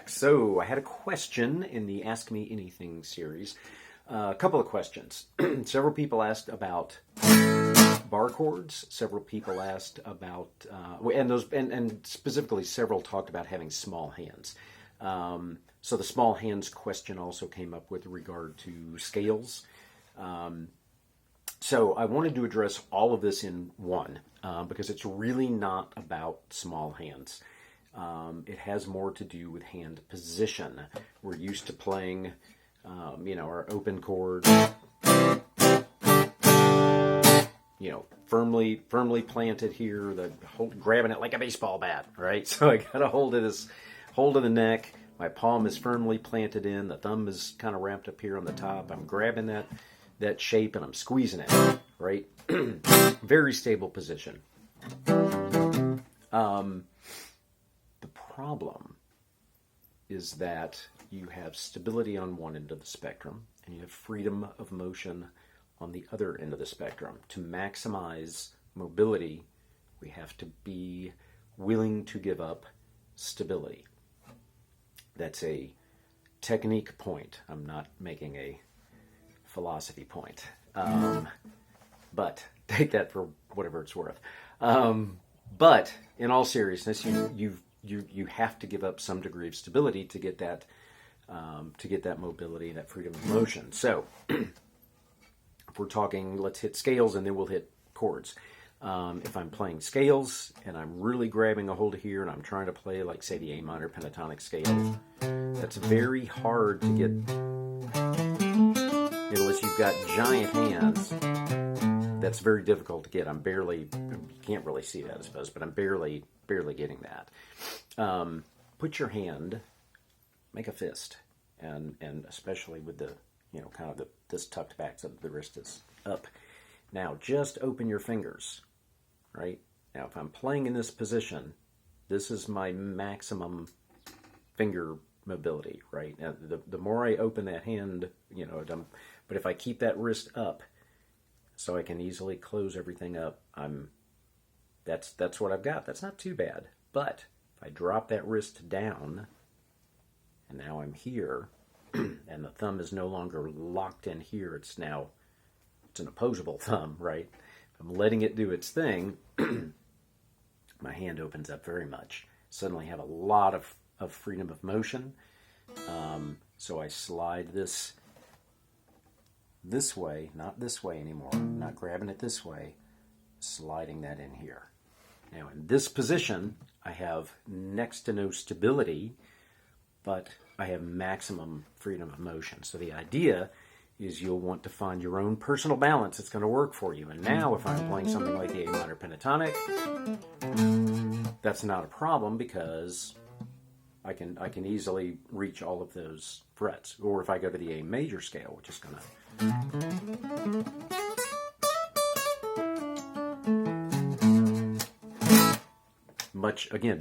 back. So I had a question in the Ask Me Anything series. A couple of questions. Several people asked about bar chords. Several people asked about, and specifically several talked about having small hands. So the small hands question also came up with regard to scales. So I wanted to address all of this in one because it's really not about small hands. It has more to do with hand position. We're used to playing, our open chord, firmly planted here, grabbing it like a baseball bat, right? So I got a hold of the neck. My palm is firmly planted in. The thumb is kind of wrapped up here on the top. I'm grabbing that shape and I'm squeezing it, right? Very stable position. The problem is that you have stability on one end of the spectrum and you have freedom of motion on the other end of the spectrum. To maximize mobility, we have to be willing to give up stability. That's a technique point. I'm not making a philosophy point. But take that for whatever it's worth. But in all seriousness, you have to give up some degree of stability to get that mobility, that freedom of motion. So if we're talking, let's hit scales and then we'll hit chords. If I'm playing scales and I'm really grabbing a hold of here and I'm trying to play, like, say, the A minor pentatonic scale, that's very hard to get, unless you've got giant hands. That's very difficult to get. You can't really see that, I suppose, but I'm barely getting that. Put your hand, make a fist, and especially with the, this tucked back so that the wrist is up. Now, just open your fingers, right? Now, if I'm playing in this position, this is my maximum finger mobility, right? Now, the more I open that hand, but if I keep that wrist up, so I can easily close everything up, that's what I've got. That's not too bad. But if I drop that wrist down, and now I'm here, and the thumb is no longer locked in here, it's an opposable thumb, right? If I'm letting it do its thing, my hand opens up very much. Suddenly have a lot of freedom of motion. So I slide this way, not this way anymore. I'm not grabbing it this way, sliding that in here. Now in this position, I have next to no stability, but I have maximum freedom of motion. So the idea is you'll want to find your own personal balance that's going to work for you. And now if I'm playing something like the A minor pentatonic, that's not a problem because I can easily reach all of those frets. Or if I go to the A major scale, which is going to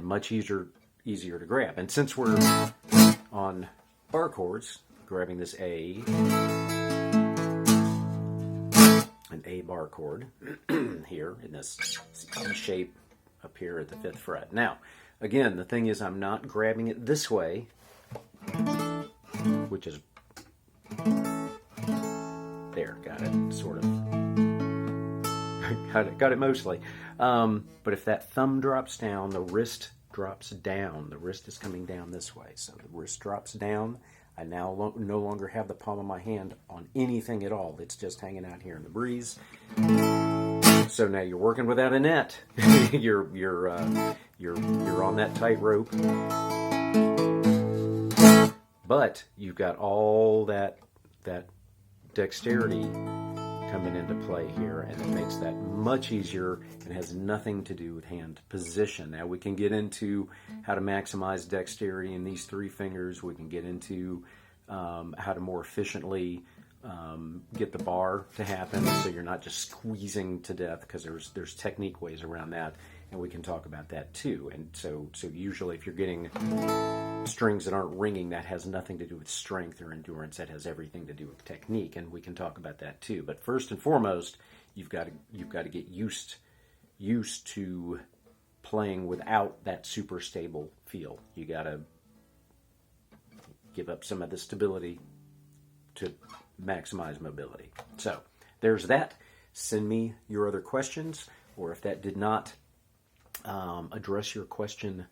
much easier to grab. And since we're on bar chords, grabbing this A, an A bar chord here in this E shape up here at the 5th fret. Now, again, the thing is I'm not grabbing it this way, which is there, got it, sort of. got it mostly. But if that thumb drops down, the wrist drops down. The wrist is coming down this way. So the wrist drops down. I now no longer have the palm of my hand on anything at all. It's just hanging out here in the breeze. So now you're working without a net. you're on that tightrope. But you've got all that dexterity coming into play here, and it makes that much easier and has nothing to do with hand position. Now we can get into how to maximize dexterity in these 3 fingers. We can get into how to more efficiently get the bar to happen so you're not just squeezing to death, because there's technique ways around that, and we can talk about that too. And so usually if you're getting strings that aren't ringing, that has nothing to do with strength or endurance. That has everything to do with technique, and we can talk about that too. But first and foremost, you've got to get used to playing without that super stable feel. You got to give up some of the stability to maximize mobility. So there's that. Send me your other questions, or if that did not address your question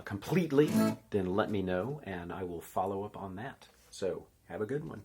completely, then let me know, and I will follow up on that. So have a good one.